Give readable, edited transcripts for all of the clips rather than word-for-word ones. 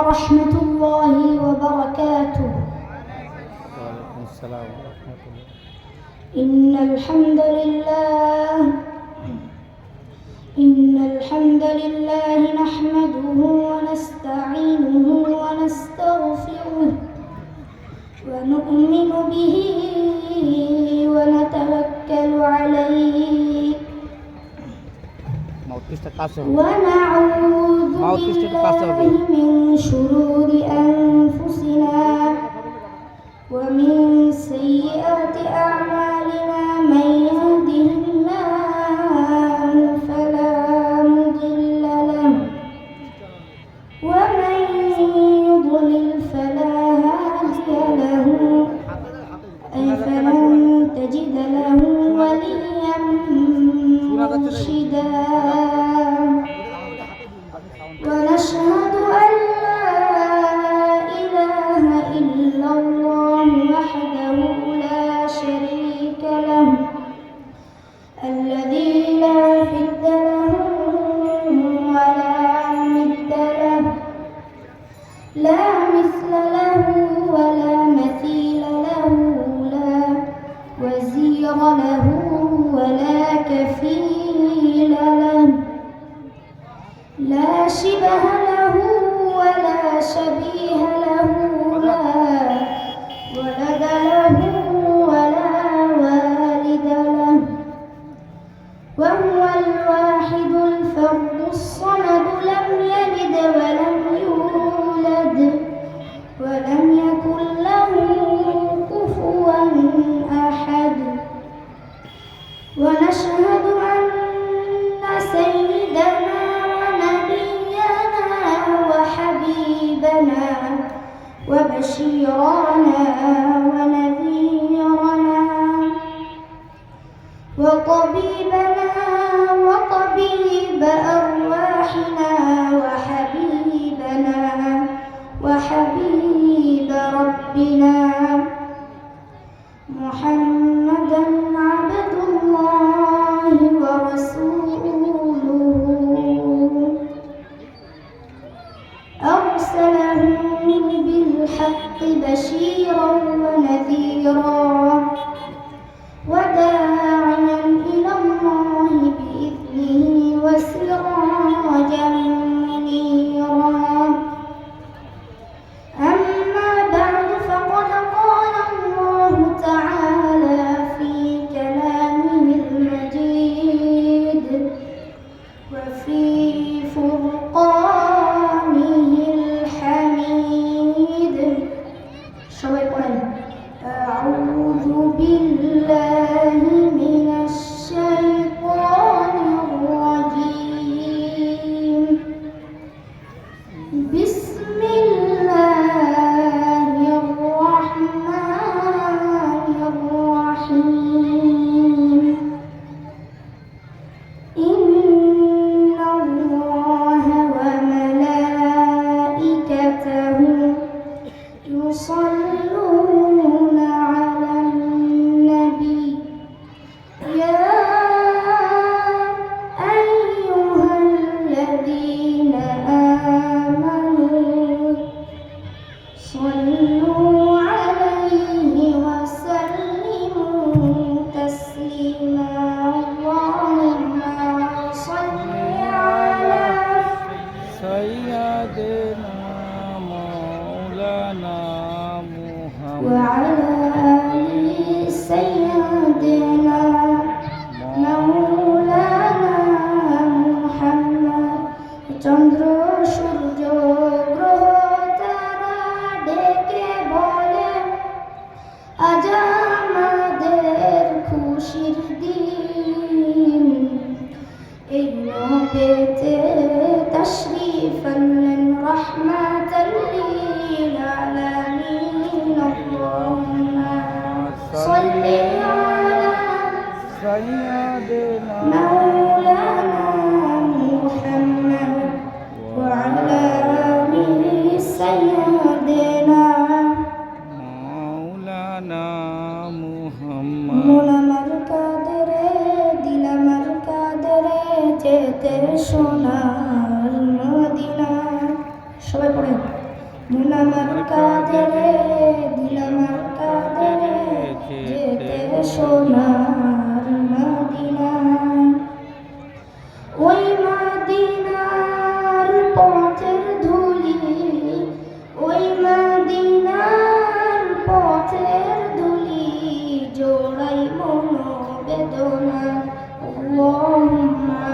ورحمة الله وبركاته. وعليكم السلام ورحمة الله. إن الحمد لله نحمده ونستعينه ونستغفره ونؤمن به ونتوكل عليه ونعوذ بالله من شرور أنفسنا ومن سيئات أعمالنا. من يهده الله فلا مضل له ومن يضلل فلا هادي له فلن تجد له وليا مرشدا. ونشهد أن لا إله إلا الله وحده لا شريك له الذي لا ند له ولا ند له لا مثل له ولا مثيل له لا وزير له ولا كفيل له لا شبه له ولا شبيه له لا ولد له ولا والد له وهو الواحد الفرد الصمد لم يلد ولم يولد ولم يكن له كفوا أحد. ونشهد أن سيدنا وحبيبنا وبشيرنا ونذيرنا وطبيبنا وطبيب أرواحنا وحبيبنا وحبيب ربنا محمدا عبد الله ورسوله أرسله بالحق بشيرا ونذيرا وداعيا إلى الله بإذنه وسراجا منيرا. أما بعد فقد قال الله تعالى في كلامه المجيد وفي فرقانه الحميد. أعوذ بالله من الشيطان الرجيم. بسم الله الرحمن الرحيم. إن الله وملائكته يصلون على النبي يا أيها الذين آمنوا صلوا عليه وسلموا تسليما. اللهم صل على سيدنا مولانا محمد وعلى آل سيدنا مولانا محمد. চন্দ্র সূর্য গ্রহ তারা ডেকে বলে আজ আমাদের খুশির দিন। এই নবেতে তশরিফ আনলেন রাহমাতাল লিল আলামিন। আল্লাহুম্মা সাল্লি আলা سيدنا مولانا محمد وعلى آل سيدنا مولانا محمد. মন আমার কাদরে দিল আমার কাদরে যেতে সোনার মদিনা। সবাই পড়ে মন আমার কাঁদে রে দিল আমার কাঁদে রে যেতে সোনার মদিনায় ওই মদিনার পথের ধুলি ওই মদিনার পথের ধুলি জোড়াই মনোবেদনা আল্লাহুম্মা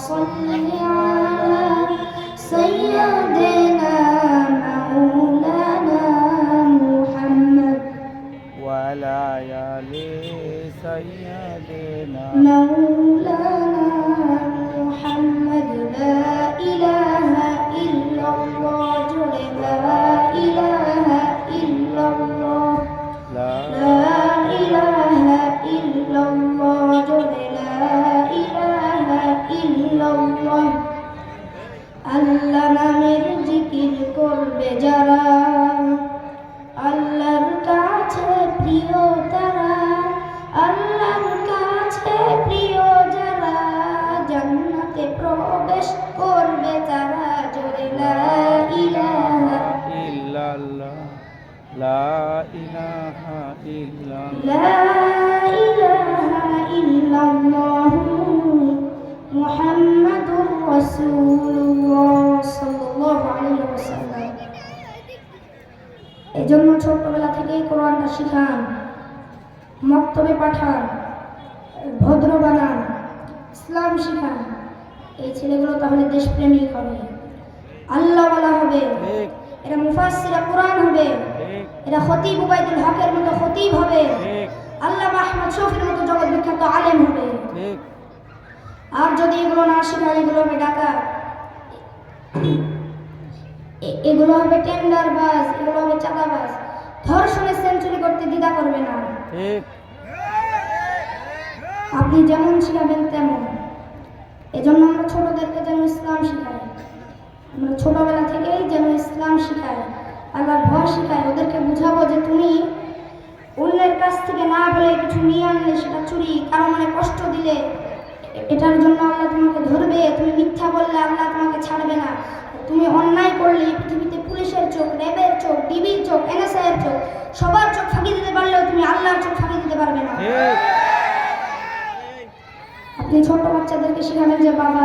সাল্লি আলা সাইয়্যিদিনা মাওলানা মুহাম্মদ ওয়ালা আলি সাইয়্যিদিনা مولانا محمد لا إله إلا الله جل لا إله إلا الله লা لا إله إلا الله جل لا إله إلا الله আল্লাহ নামের জিকির করবে যারা আল্লাহর কাছে প্রিয় তারা আল্লাহর কাছে প্রিয় যারা জান্নাতে প্রবেশ করবে তারা জোরে লা ইলাহা ইল্লাল্লাহ লা ইলাহা ইল্লাল্লাহ লা ইলাহা ইল্লাল্লাহু মুহাম্মাদুর রাসূলুল্লাহ সাল্লাল্লাহু আলাইহি ওয়াসাল্লাম। এজন্য ছোটবেলা থেকেই কোরআনটা শিখান, মক্তবে পাঠান, ভদ্র বানান, ইসলাম শিখান। এই ছেলেগুলো তাহলে দেশপ্রেমিক হবে, আল্লাহওয়ালা হবে, ঠিক এরা মুফাসসিরা কোরআন হবে, ঠিক এরা খতিব উবাইদুল হকের মতো খতিব হবে, ঠিক আল্লামা আহমদ শফির মতো জগৎ বিখ্যাত আলেম হবে। ঠিক আর যদি এগুলো না শেখায় এগুলো হবে ডাকাত, এগুলো হবে টেন্ডারবাজ, এগুলো হবে চাঁদাবাজ। ধর্ষণে সেঞ্চুরি করতে দ্বিধা করবে না। ঠিক আপনি যেমন শিখাবেন তেমন। এজন্য আমরা ছোটদেরকে যেন ইসলাম শিখাই, আমরা ছোটবেলা থেকেই যেন ইসলাম শিখাই, আল্লাহর ভয় শিখাই। ওদেরকে বুঝাবো যে তুমি অন্যের কাছ থেকে না বলে কিছু নিয়ে আনলে সেটা চুরি, কারো মনে কষ্ট দিলে এটার জন্য আল্লাহ তোমাকে ধরবে। তুমি মিথ্যা বললে আল্লাহ তোমাকে ছাড়বে না। তুমি অন্যায় করলে এই পৃথিবীতে পুলিশের চোখ, র্যাবের চোখ, ডিবির চোখ, এনএসআই এর চোখ, সবার চোখ ফাঁকি দিতে পারলেও তুমি আল্লাহর চোখ ফাঁকি দিতে পারবে না। ঠিক আপনি ছোট বাচ্চাদেরকে শেখাবেন যে বাবা,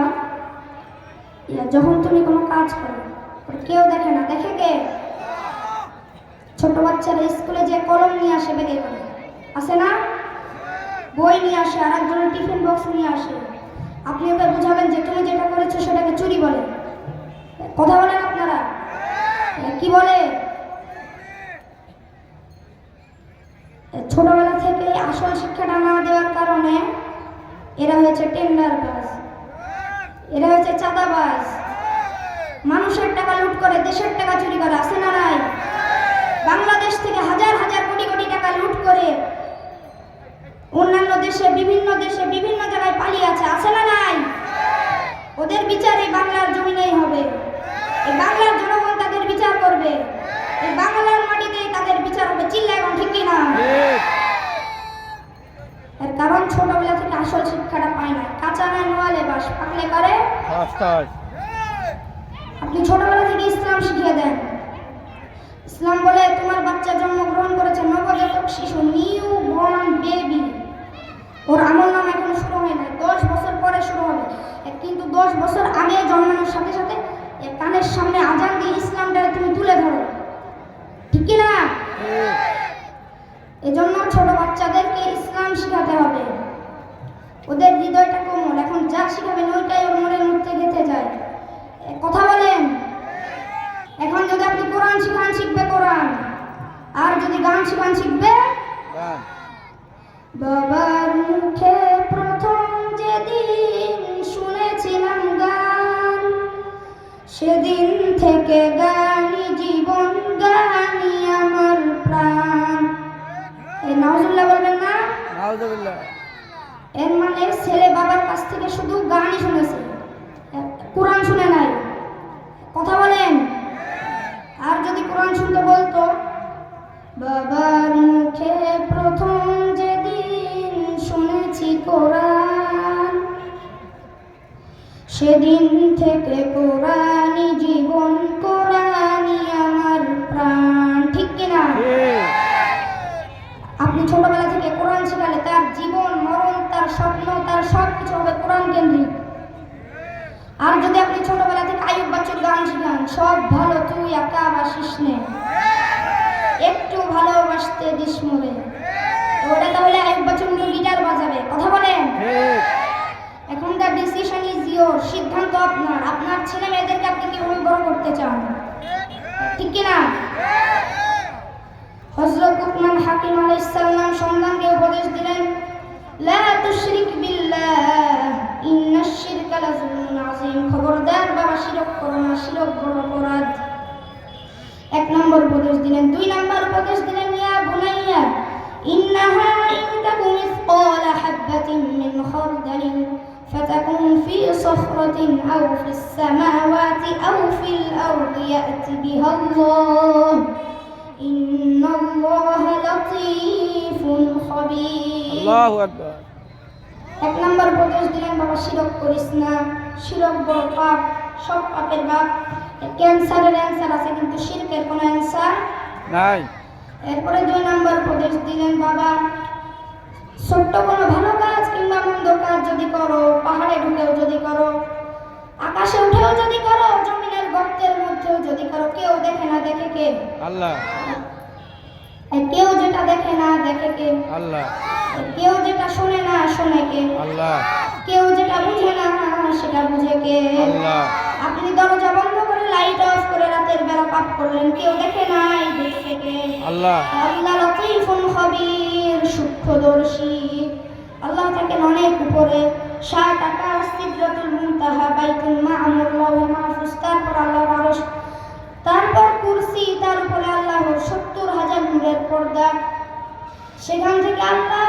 যখন তুমি কোনো কাজ করো কেউ দেখে না, দেখে কে? ছোট বাচ্চারা স্কুলে যে কলম নিয়ে আসে ব্যাগে করে, আসে না? বই নিয়ে আসে, আর একজনের টিফিন বক্স নিয়ে আসে। আপনি ওকে বুঝাবেন যে তুমি যেটা করেছো সেটাকে চুরি বলে। কথা বলেন আপনারা? কি বলে? ছোটবেলা থেকে আসল শিক্ষাটা না দেওয়ার কারণে এরা হয়েছে টেন্ডারবাজ, এরা হয়েছে চাঁদাবাজ, মানুষের টাকা লুট করে, দেশের টাকা চুরি করে। আছে না নাই? বাংলাদেশ থেকে হাজার হাজার কোটি কোটি টাকা লুট করে অন্যান্য দেশে, বিভিন্ন জায়গায় পালিয়ে আছে। আছে না নাই? ওদের বিচার এই বাংলার জমিনেই হবে। এই বাংলার জনগণ তাদের বিচার করবে, এই বাংলার মাটিতেই তাদের বিচার হবে। চিল্লা এখন ঠিক কিনা? এর কারণ ছোটবেলা থেকে আসল শিক্ষাটা পায় না। কাঁচা না নোয়ালে বাস, পাকলে করে ফাস্টার আপনি ছোটবেলা থেকে ইসলাম শিখিয়ে দেন। ইসলাম বলে তোমার বাচ্চা জন্মগ্রহণ করেছে, নবজাতক শিশু, নিউ বর্ন বেবি, ওর আমল নাম এখনো শুরু হয় না, 10 বছর পরে শুরু হবে। কিন্তু 10 বছর আগে জন্মানোর সাথে সাথে কানের সামনে আজান দিয়ে ইসলামটা তুমি তুলে ধরো, ঠিক কি না? এজন্য ছোট বাচ্চাদেরকে ইসলাম শিখাতে হবে। ওদের হৃদয়টা কোমল, এখন যা শিখাবেন ওইটাই ওর মনের মধ্যে গেঁথে যায়। কথা বলেন? এখন যদি আপনি কোরআন শিখান, শিখবে কোরআন। আর যদি গান শিখান, শিখবে গান। বাবার মুখে প্রথম যেদিন শুনেছিলাম গান, সেদিন থেকে গানি জীবন, গানি আমার প্রাণ। এই নাউজুবিল্লাহ বলবেন না? নাউজুবিল্লাহ। এর মানে ছেলে বাবার কাছ থেকে শুধু গানই শুনেছে, কোরআন শুনে নাই। কথা বলেন? আর যদি কোরআন শুনতে বলতো, বাবার মুখে প্রথম যেদিন শুনেছি কোরআন, সেদিন থেকে কোরআনই জীবন, কোরআনই আমার বাসিস নে, একটু ভালোবাসতে দিস মরে। ওটা তাহলে 1 বছর মতো গিটার বাজাবে, কথা বলেন। ঠিক। এখন দ্য ডিসিশন ইজ ইয়োর, সিদ্ধান্ত আপনার। আপনার ছেলে মেয়েদেরকে আপনি কিভাবে বড় করতে চান, ঠিক কিনা? হযরত লুকমান হাকিম আলাইহিস সালাম সন্তানকে উপদেশ দিলেন, লা তুশরিক বিল্লাহ ইন্নাশ শিরকা লাযুলমুন আযীম। খবরদার বাবা, শিরক করো না, শিরক বড় অপরাধ। 1 নম্বর উপদেশ দিলেন। 2 নম্বর উপদেশ দিলেন, ইয়া বুনাইয়া ইন্নাহা ইন তাকু মিসকালা হাববাতিন মিন খারদালিন ফাতাকুন ফি সখরাতিন আও ফিস সামাওয়াতি আও ফিল আরদি ইয়াতি বিহাল্লাহ ইন্নাল্লাহা লাতীফুন খাবীর। আল্লাহু আকবার। 1 নম্বর উপদেশ দিলেন, বাবা শিরক করিস না, শিরক বড় পাপ, সব পাপের বাপ। ক্যান্সারের অ্যান্সার আছে কিন্তু শিরকের কোনো অ্যান্সার নাই। এরপরে 2 নম্বর উপদেশ দিলেন, বাবা ছোট্ট কোনো ভালো কাজ কিংবা মন্দ কাজ যদি করো, পাহাড়ে ঢুকেও যদি করো, আকাশে উঠেও যদি করো, জমিনের গর্তের মধ্যেও যদি করো, কেউ দেখে না, দেখে কে? আল্লাহ। কেউ যেটা দেখে না, দেখে কে? আল্লাহ। কেউ যেটা শোনে না, শোনে কে? আল্লাহ। কেউ যেটা বুঝে না, সেটা বুঝে কে? আল্লাহ। আপনি দরজা বন্ধ করে লাইট অফ করে রাতের বেলা পাপ করলেন, কেউ দেখে নাই, দেখে কে? আল্লাহ। আল্লাহ লতীফুন খবীর, সূক্ষ্মদর্শী। আল্লাহ থাকেন অনেক উপরে, 7 আকাশ, সিদরাতুল মুনতাহা, বাইতুল মামুর, লাওহে মাহফুজ, তারপর আল্লাহর আরশ, তারপর কুরসি, তার উপরে আল্লাহর 70,000 নূরের পর্দা। সেখান থেকে আল্লাহ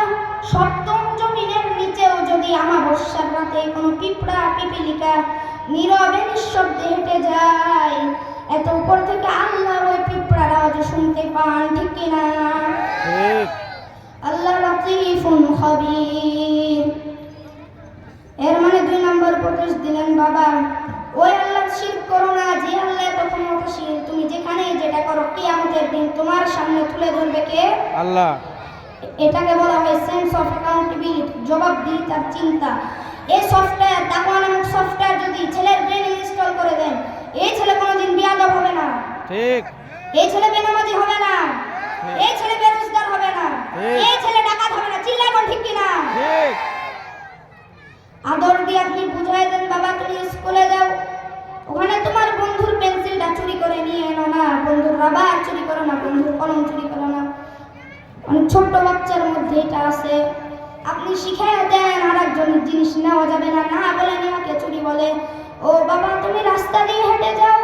সপ্তম জমিনের নিচেও যদি আমাবস্যার রাতে কোনো পিঁপড়া পিপিলিকা নীরবে নিঃশব্দে হেঁটে যায়, এত উপর থেকে আল্লাহ ওই পিঁপড়ার আওয়াজ শুনতে পান, ঠিক কিনা? ঠিক। আল্লাহ লতীফুন খবীর। এর মানে 2 নম্বর উপদেশ দিলেন, বাবা ওই আল্লাহ শিরক করো না, যে আল্লাহ এত ক্ষমতাশীল, তুমি যেখানে যেটা করো কিয়ামতের দিন তোমার সামনে তুলে ধরবে কে? আল্লাহ। এটাকে বলা হয় সেন্স অফ অ্যাকাউন্টেবিলিটি, জবাবদিহিতার চিন্তা। এই সফটওয়্যার, তাকওয়া নামক সফটওয়্যার যদি ছেলের ব্রেনে ইনস্টল করে দেন, এই ছেলে কোনোদিন বিয়াদব হবে না, ঠিক। এই ছেলে বেনামাজি হবে না, এই ছেলে বেরোজগার হবে না, এই ছেলে ডাকাত হবে না। চিল্লায় বল, ঠিক কিনা? ঠিক। আদর দিয়ে আপনি বুঝাই দেন, বাবা তুমি স্কুলে যাও, ওখানে তোমার বন্ধুর পেন্সিলটা চুরি করে নিয়ে এনো না, বন্ধুর রাবার চুরি করো না, বন্ধুর কলম চুরি করো না। অনেক ছোট্ট বাচ্চার মধ্যে এটা আছে। আপনি শিখাই দেন আর একজনের জিনিস নেওয়া যাবে না, না বলে নেওয়াকে চুরি বলে। ও বাবা তুমি রাস্তা দিয়ে হেঁটে যাও,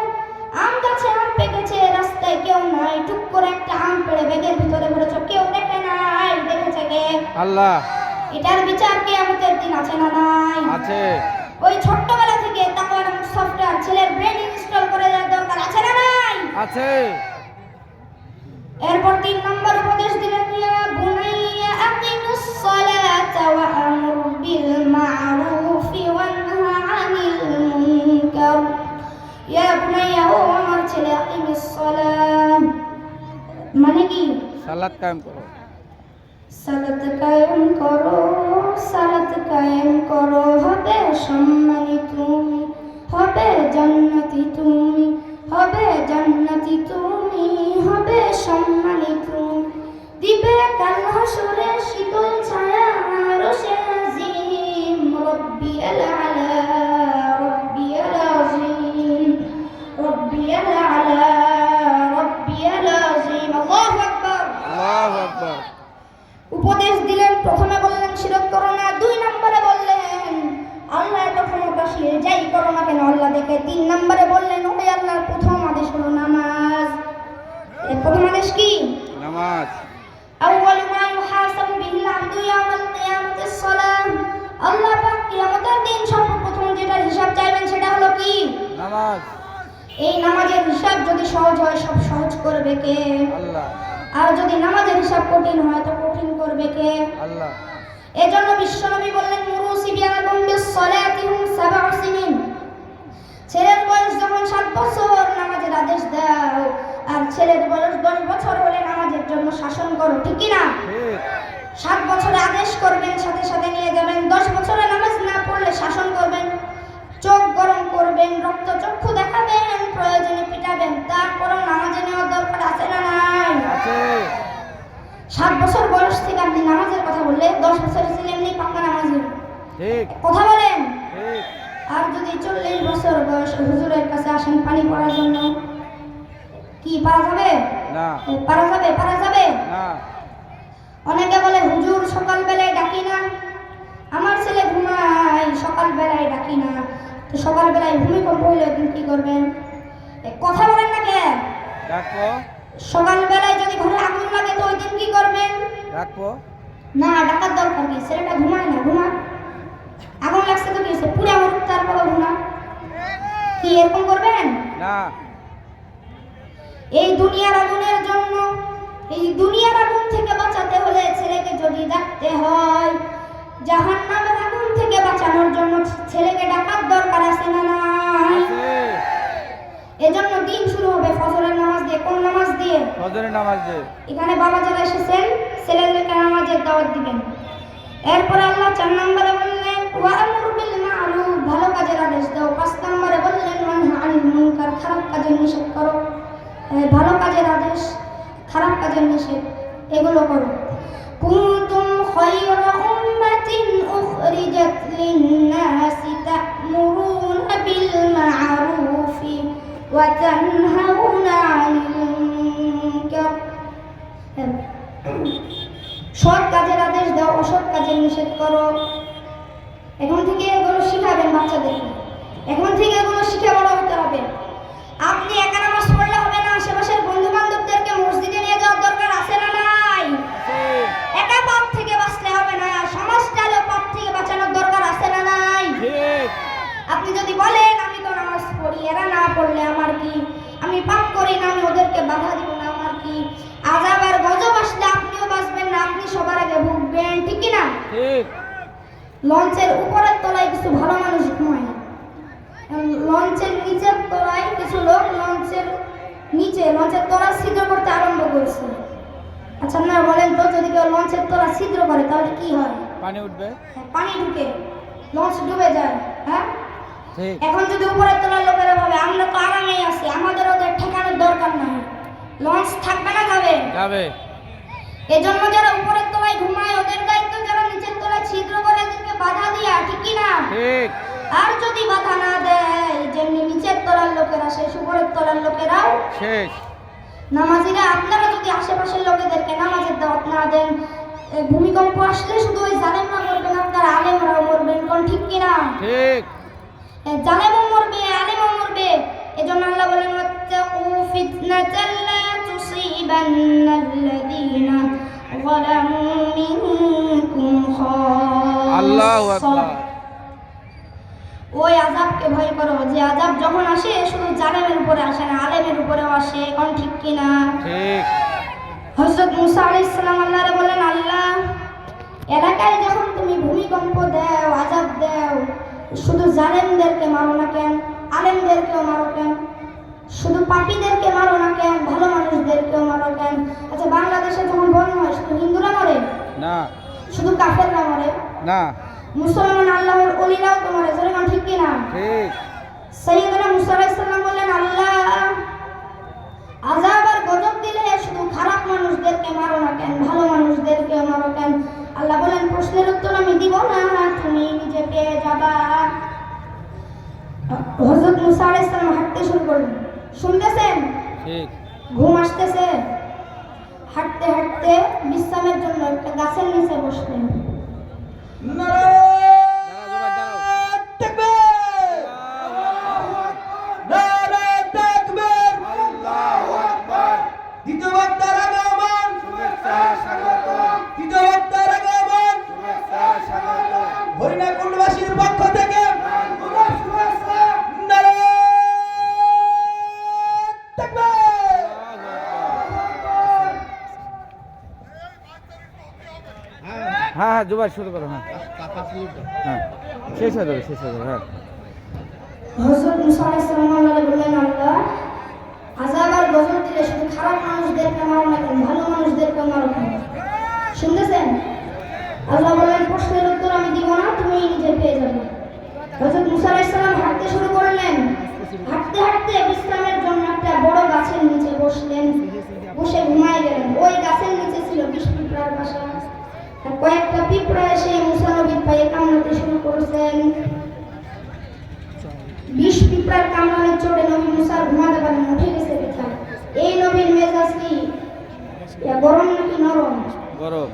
আম গাছে আম পেকেছে, রাস্তায় কেউ নাই, টুক করে একটা আম পেড়ে ব্যাগের ভিতরে ভরেছ, কেউ দেখে নাই, দেখেছে কে? আল্লাহ। এটার বিচার কিয়ামতের দিন আছে না নাই? আছে। ওই ছোট্টবেলা থেকে তাকওয়া নামক সফটওয়্যার ছেলের ব্রেন ইনস্টল করে দেওয়ার দরকার আছে না নাই? আছে। এরপর 3 নম্বর উপদেশ দিলেন, ইয়া বুনাইয়া আকিমিস সালাতা ওয়া আমুর বিল মা'রুফি ওয়ানহা আনিল মুনকার। ইয়া বুনাইয়া, ও আমার ছেলে, আকিমিস সালাত মানে কি? সালাত কায়েম করো। সালাত কায়েম করো, সালাত কায়েম করো, হবে সম্মানী তুমি, হবে জান্নাতি তুমি, হবে জান্নাতি তুমি, হবে সম্মানী তুমি, দিবে কাল হাসরে শীতল ছায়া আরশে আজিম। রব্বিয়াল আলা, রব্বিয়াল আযীম, রব্বিয়াল আলা, রব্বিয়াল আযীম। আল্লাহু আকবার। আল্লাহু আকবার। উপদেশ দিলেন, প্রথমে বললেন শিরক করো না, 2 নম্বরে বললেন আল্লাহ এত ক্ষমতাশীল, যাই করো না কেন আল্লাহ দেখে। 3 নম্বরে বললেন ওই আল্লাহর প্রথম আদেশ হলো নামাজ। এর প্রথম আদেশ কি? নামাজ। আউয়ালু মা ইউহাসাবু বিহিল আবদু ইয়াউমাল কিয়ামাতিস সালাহ। আল্লাহ পাক কিয়ামতের দিন সর্বপ্রথম যেটা হিসাব চাইবেন সেটা হলো কি? নামাজ। এই নামাজের হিসাব যদি সহজ হয়, সব সহজ করবে কে? আল্লাহ। আর যদি নামাজের হিসাব কঠিন হয় তো কঠিন করবে কে? আল্লাহ। এজন্য বিশ্বনবী বললেন, মুরু সিবিয়ানাকুম বিস-সালাতি হুম 7 সিনিন। ছেলের বয়স যখন 7 বছর নামাজের আদেশ দাও, আর ছেলের বয়স 10 বছর হলে নামাজের জন্য শাসন করো, ঠিক কি না? ঠিক। 7 বছরে আদেশ করবেন, সাথে সাথে নিয়ে যাবেন। 10 বছরে নামাজ না পড়লে শাসন করবেন, চোখ গরম করবেন, রক্ত চক্ষু দেখাবেন, প্রয়োজনে পিটাবেন, তারপরও না 7 বছর বয়স থেকে আপনি নামাজের কথা বললে 10 বছরের ছেলে এমনি পাক্কা নামাজি। ঠিক কথা বলেন। ঠিক আর যদি 40 বছর বয়স হুজুরের কাছে আসেন পানি পড়ার জন্য, কি পারা যাবে? না পারা যাবে? পারা যাবে না অনেকে বলে হুজুর সকালবেলায় ডাকি না, আমার ছেলে ঘুমায়, সকালবেলায় ডাকি না। তো সকালবেলায় ভূমিকম্প হইলে আপনি কি করবেন? কথা বলেন না কে? রাখবো সকালবেলায় যদি ঘরে আগুন লাগে তো ওই দিন কি করবেন? রাখবো না, ডাকার দরকার কি, ছেলেটা ঘুমায় না, ঘুমা। আগুন লাগছে তো কি হয়েছে, পুড়ে মরুক, তারপরে ঘুমা। কি এরকম করবেন? না এই দুনিয়ার আগুনের জন্য, এই দুনিয়ার আগুন থেকে বাঁচাতে হলে ছেলেকে যদি ডাকতে হয়, জাহান্নামের আগুন থেকে বাঁচানোর জন্য ছেলেকে ডাকার দরকার আছে না নাই? আছে এজন্য দিন শুরু হবে ফজরের নামাজ দিয়ে। কোন নামাজ দিয়ে? ফজরের নামাজ দে এখানে বাবা যারা এসেছেন ছেলেদেরকে নামাজের দাওয়াত দিবেন। এরপরে আল্লাহ 4 নম্বরে বললেন ওয়া'মুর বিল মা'রুফ, ভালো কাজের আদেশ দাও। 5 নম্বরে বললেন ওয়ানহা আনিল মুনকার, খারাপ কাজের নিষেধ করো। ভালো কাজের আদেশ, খারাপ কাজের নিষেধ, এগুলো করো। কুনতুম খায়রা উম্মাতিন উখরিজাত লিন-নাসি তা'মুরুনা বিল মা'রুফি ওয়া তানহাউনা আনিল মুনকার। সৎ কাজের আদেশ দাও, অসৎ কাজের নিষেধ করো। এখন থেকে এগুলো শিখাবেন বাচ্চাদেরকে, এখন থেকে এগুলো শিখে বড় হতে হবে। আপনি একা নামাজ পড়লে হবে না, আশেপাশের বন্ধু বান্ধবদেরকে মসজিদে নিয়ে যাওয়ার দরকার আছে না নাই? একা পাপ থেকে বাঁচলে হবে না, সমাজটারও পাপ থেকে বাঁচানোর দরকার আছে না নাই? ঠিক আপনি যদি বলেন আমি তো নামাজ পড়ি, এরা না পড়লে আমার কি, আমি পাপ করি না, আমি ওদেরকে বাধা দিব না, আমার কি, আযাব আর গজব আসলে আপনিও বাঁচবেন না, আপনি সবার আগে ভুগবেন, ঠিক কি না? ঠিক লঞ্চের উপরের তলায় কিছু ভালো মানুষ ঘুমায়, লঞ্চের নিচের তলায় কিছু লোক লঞ্চের তলা ছিদ্র করতে আরম্ভ করেছে। আচ্ছা আপনারা বলেন তো, যদি কেউ লঞ্চের তলা ছিদ্র করে তাহলে কি হয়? পানি উঠবে পানি ঢুকে, লঞ্চ ডুবে যায়। হ্যাঁ, ঠিক এখন যদি উপরের তলার লোকেরা ভাবে আমরা তো আরামেই আছি, আমাদের ওদের ঠেকানোর দরকার নাই, লঞ্চ থাকবে না, যাবে যাবে এজন্য যারা উপরের তলায় ঘুমায় ওদের দায়িত্ব যারা নিচের তলায় ছিদ্র করে এদেরকে বাধা দিয়া, ঠিক কি না? ঠিক আর যদি বাধা না দেয়, যেমনি নিচের তলার লোকেরা সেই উপরের তলার লোকেরাও শেষ নামাজিরা, আপনারা যদি আশেপাশের লোকেদেরকে নামাজের দাওয়াত না দেন, ভূমিকম্প আসলে শুধু ওই জালেমরা মরবেন, আপনারা আলেমরাও মরবেন, কোন ঠিক কিনা? ঠিক জালেমও মরবে, আলেমও মরবে। এজন্য আল্লাহ বলেন ওয়াত্তাকু ফিতনাতাল লা তুসিবান্নাল্লাযীনা যালামু মিনকুম খাসসা। আল্লাহু আকবার। ওই আযাবকে ভয় করো যে আযাব যখন আসে শুধু জালেমের উপরে আসে না, আলেমের উপরেও আসে, কোন ঠিক কিনা? ঠিক হযরত মুসা আলাইহিস সালাম আল্লাহরে বলেন আল্লাহ, এলাকায় যখন তুমি ভূমিকম্প দাও, আযাব দাও, শুধু জালেমদেরকে মারো না কেন, আলেমদেরকেও মারো কেন? শুধু পাপীদেরকে মারো না কেন, ভালো মানুষদেরকেও মারো কেন? আচ্ছা বাংলাদেশে যখন বন্যা হয় শুধু হিন্দুরা মরে, না শুধু কাফেররা মরে? না মুসলমান আল্লাহর ওলিরাও তো মরে, যেরকম ঠিক কিনা? ঠিক সাইয়েদনা মুসা আলাইহিস সালাম বললেন আল্লাহ, আযাব আর গজব দিলে শুধু খারাপ মানুষদেরকে মারো না কেন, ভালো মানুষদেরকেও মারো কেন? আল্লাহ বলেন প্রশ্নের উত্তর আমি দিব না, তুমি নিজে পেয়ে যাবা। হযরত মুসা আলাইহিস সালাম হাঁটতে শুরু করলেন, শুনতেছেন? ঠিক ঘুম আসতেছে, হাঁটতে হাঁটতে বিশ্রামের জন্য একটা গাছের নিচে বসলেন। হরিণাকুণ্ডবাসীর পক্ষ থেকে হ্যাঁ হ্যাঁ জুবাই শুরু করো। হ্যাঁ হ্যাঁ শেষ হয়ে যাবে হ্যাঁ। হযরত মুসা আলাইহিস সালাম আল্লাহকে বললেন আল্লাহ, আযাব আর গজব দিলে শুধু খারাপ মানুষদেরকে মারো না কেন, ভালো মানুষদেরকে মারো কেন? শুনতেছেন? আল্লাহ বললেন প্রশ্নের উত্তর আমি দিব না, তুমি নিজে পেয়ে যাবে। হযরত মুসা আলাইহিস সালাম হাঁটতে শুরু করলেন, হাঁটতে হাঁটতে বিশ্রামের জন্য একটা বড় গাছের নিচে বসলেন, বসে ঘুমায় গেলেন। ওই গাছ গাছের নিচে ছিল 20 পিঁপড়ার বাসা। আর কয়েকটা পিঁপড়া এসে মুসা নবীর পায়ে কামড়াতে শুরু করেছেন। 20 পিঁপড়ার কামড়ানোর চোটে নবী মুসা আর ঘুমাতে পারেন, উঠে গেছে ব্যথা। এই নবীর মেজাজ কি গরম নাকি নরম? গরম।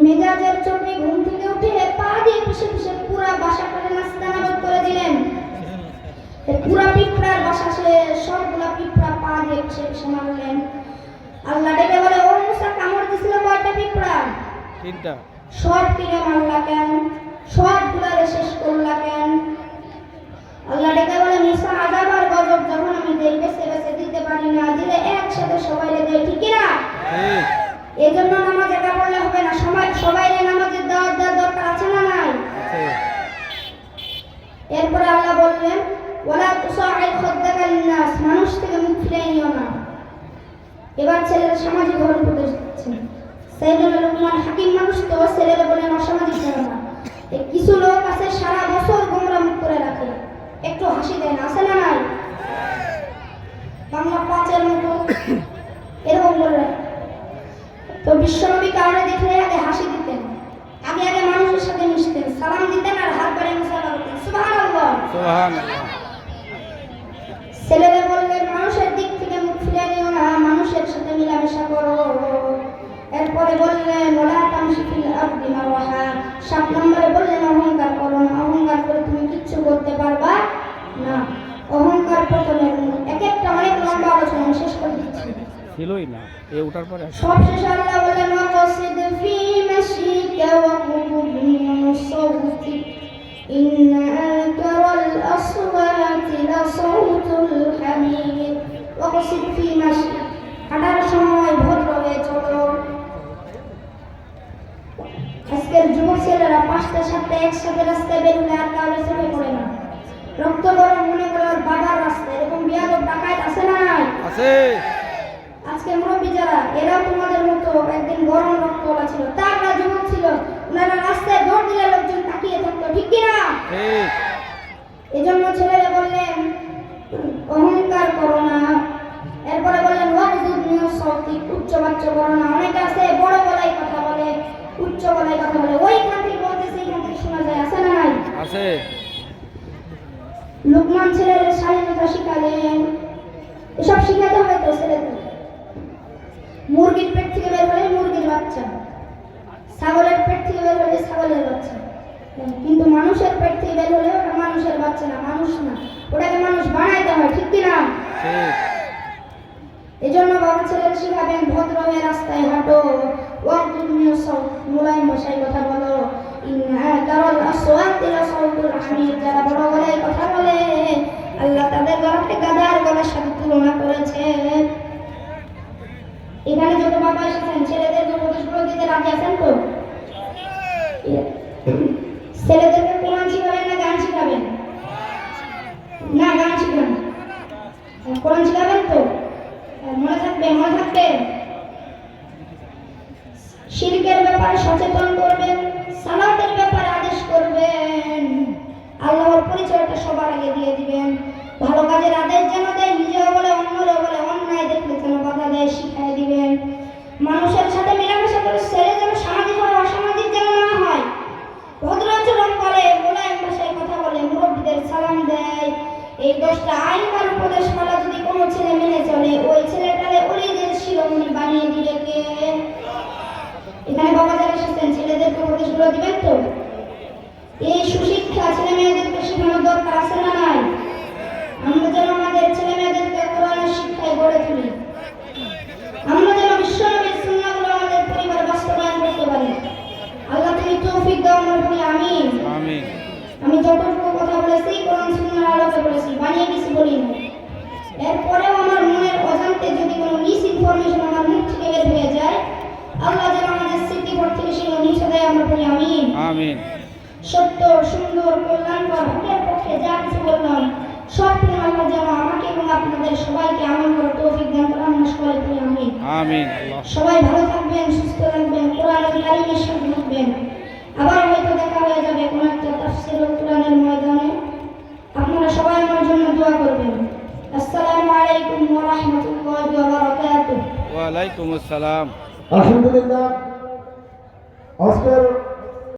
মেজাজের চোটে ঘুম থেকে উঠে পা দিয়ে পিষে পিষে পুরা বাসাটাকে নাস্তানাবুদ করে দিলেন। পুরা পিঁপড়ার বাসা সে সবগুলা পিঁপড়া পা দিয়ে পিষে পিষে মারলেন। আল্লাহ ডেকে বলে, ও মুসা, কামড় দিছিল কয়টা পিঁপড়া? 3টা। সব তীরে মারলা কেন? সবগুলারে শেষ করলা কেন? আল্লাহ ডেকে বলে, মুসা, আযাব আর গজব যখন আমি দেই বেছে বেছে দিতে পারি না, দিলে একসাথে সবাইরে দেই, ঠিক কি না? ঠিক। এই জন্য নামাজ একা পড়লে হবে না, সবাইরে নামাজের দাওয়াত দেওয়ার দরকার আছে না নাই? আছে। এরপরে আল্লাহ বললেন, ওয়ালা তুসাইল খাদ্দাকা লিন্নাস, মানুষ থেকে মুখ ফিরিয়ে নিও না। এবার ছেলেরা সামাজিক ভাবে উপদেশ দিচ্ছেন। সাইয়েদনা লুকমান হাকিম মানুষ তো, ছেলেরা বলেন অসামাজিক হবে না। কিছু লোক আছে সারা বছর গোমরা মুখ করে রাখে, একটু হাসি দেয় না, আছে না নাই? বাংলা পাঁচের মতো এরকম বলে রাখে। তো বিশ্বনবী কারণে দেখলে আগে হাসি দিতেন, আগে আগে মানুষের সাথে মিশতেন, সালাম দিতেন আর হাত বাড়িয়ে মুসাফা করতেন। সুবহানাল্লাহ। সুবহানাল্লাহ। ছেলেদের বললেন, মানুষের দিক থেকে মুখ ফিরিয়ে নিও না, মানুষের সাথে মিলামেশা করো। এরপরে বললেন, ওয়ালা তামশি ফিল আরদি মারওয়াহা। 7 নম্বরে বললেন, অহংকার করো না, অহংকার করে তুমি কিচ্ছু করতে পারবা না। অহংকার পতনের মূল। এক একটা অনেক লম্বা আলোচনা, আমি শেষ করে দিচ্ছি। ছিলই না, এ ওঠার পরে সব শেষে আল্লাহ বললেন, ওয়াকসিদ ফি মাশিকা ওয়াগহুদ মিন সাওতিক ইন্না আনকারাল আসওয়াতি লাসাউতুল হামির। ওয়াকসিদ ফি মাশিকা, হাঁটার সময় ভদ্র হয়ে চলো। আজকের যুবক ছেলেরা 5টা 7টা একসাথে রাস্তায় বের হলে আর কাউরে চোখে পড়ে না, রক্ত গরম মনে করে ওর বাবার রাস্তা। এরকম বিয়াদব ডাকাত আছে না নাই? আছে। আজকে মুরব্বী যারা, এরাও তোমাদের মতো একদিন গরম রক্তওয়ালা ছিল, তারা যুবক ছিল, ওনারা রাস্তায় দৌড় দিলে লোকজন তাকিয়ে থাকতো, ঠিক কিনা? ঠিক। এজন্য ছেলেরা বললেন, অহংকার করো না। এরপরে বললেন, ওয়াগযুদ মিন সাওতিক, উচ্চ বাচ্চ করো না। অনেকে আছে বড় গলায় কথা বলে, উচ্চ গলায় কথা বলে, ওইখান থেকে বলতেছে এইখান থেকে শোনা যায়, আছে না নাই? আছে। লুকমান ছেলেদের স্বাধীনতা শিখালেন। এসব শিখাতে হবে তো ছেলেদের। মুরগির পেট থেকে বের হলে মুরগির বাচ্চা, ছাগলের পেট থেকে বের হলে ছাগলের বাচ্চা, কিন্তু মানুষের পেট থেকে বের হলে ওটা মানুষের বাচ্চা না, মানুষ না, ওটাকে মানুষ বানাইতে হয়, ঠিক কিনা? ঠিক। এই জন্য বাবা ছেলেরা শিখাবেন, ভদ্র হয়ে রাস্তায় হাঁটো, ওয়াগযুদ মিন সাওত, মুলায়ম ভাষায় কথা বলো। ইন্না আনকারাল আসওয়াতি লাসাউতুল হামির, যারা বড় গলায় কথা বলে আল্লাহ তাদের গলাকে গাধার গলার সাথে তুলনা করেছে। এখানে যত বাবা এসেছেন ছেলেদেরকে উপদেশগুলো দিতে রাজি আছেন তো? ছেলেদেরকে কোরআন শিখাবেন না গান শিখাবেন? না, গান শিখাবেন। কোরআন শিখাবেন তো? মনে থাকবে, মনে থাকবে। শিরকের ব্যাপারে সচেতন করবেন, সালাতের ব্যাপারে আদেশ করবেন, আল্লাহর পরিচয়টা সবার আগে দিয়ে দিবেন। ভালো কাজের আদেশ যেন দেয়, নিজেও বলে অন্যরাও বলে, অন্যায় দেখলে যেন বাধা দেয়, শিখাই দিবেন। মানুষের সাথে মেলামেশা করে ছেলে যেন সামাজিক হয়, অসামাজিক যেন না হয়। ভদ্র আচরণ করে, মোলায়েম ভাষায় কথা বলে, মুরব্বীদের সালাম দেয়। এই 10টা আইন আর উপদেশ মালা যদি কোনো ছেলে মেনে চলে, ওই ছেলেটারে ওলিদের শিরোমণি বানিয়ে দিবে কে? এখানে বাবা যারা এসেছেন ছেলেদেরকে উপদেশগুলো দিবেন তো? এই সুশিক্ষা ছেলে মেয়েদেরকে শেখানোর দরকার আছে না নাই? আমরা যেন আমাদের ছেলে মেয়েদেরকে কোরআনের শিক্ষায় গড়ে তুলি, আমরা যেন বিশ্বনবীর সুন্নাহগুলো আমাদের পরিবারে বাস্তবায়ন করতে পারি। আল্লাহ তুমি তৌফিক দাও আমার বলি আমিন। আমিন। আমি যতটুকু কথা বলেছি কোরআন সুন্নাহর আলোকে বলেছি, বানিয়ে কিছু বলি না। এরপরেও আমার মনের অজান্তে যদি কোনো মিস ইনফরমেশন আমার মুখ থেকে বের হয়ে যায়, আল্লাহ যেন আমাদের স্মৃতিপট থেকে সেগুলো মুছে দেয়, আমরা বলি আমিন। আমিন। সত্য, সুন্দর, কল্যাণকর, হকের পক্ষে যা কিছু বললাম সব তুমি আল্লাহ যেন আমাকে এবং আপনাদের সবাইকে আমল করার তৌফিক দান করেন, আমরা সবাই বলি আমিন। আমিন। সবাই ভালো থাকবেন, সুস্থ থাকবেন, কোরআনের কারিমের সাথে থাকবেন। আবার হয়তো দেখা হয়ে যাবে কোনো একটা তাফসীরুল কোরআনের ময়দানে। আপনারা সবাই আমার জন্য দোয়া করবেন। আসসালামু আলাইকুম ওয়া রাহমাতুল্লাহি ওয়া বারাকাতুহু। ওয়া আলাইকুম আসসালাম। আলহামদুলিল্লাহ আজকের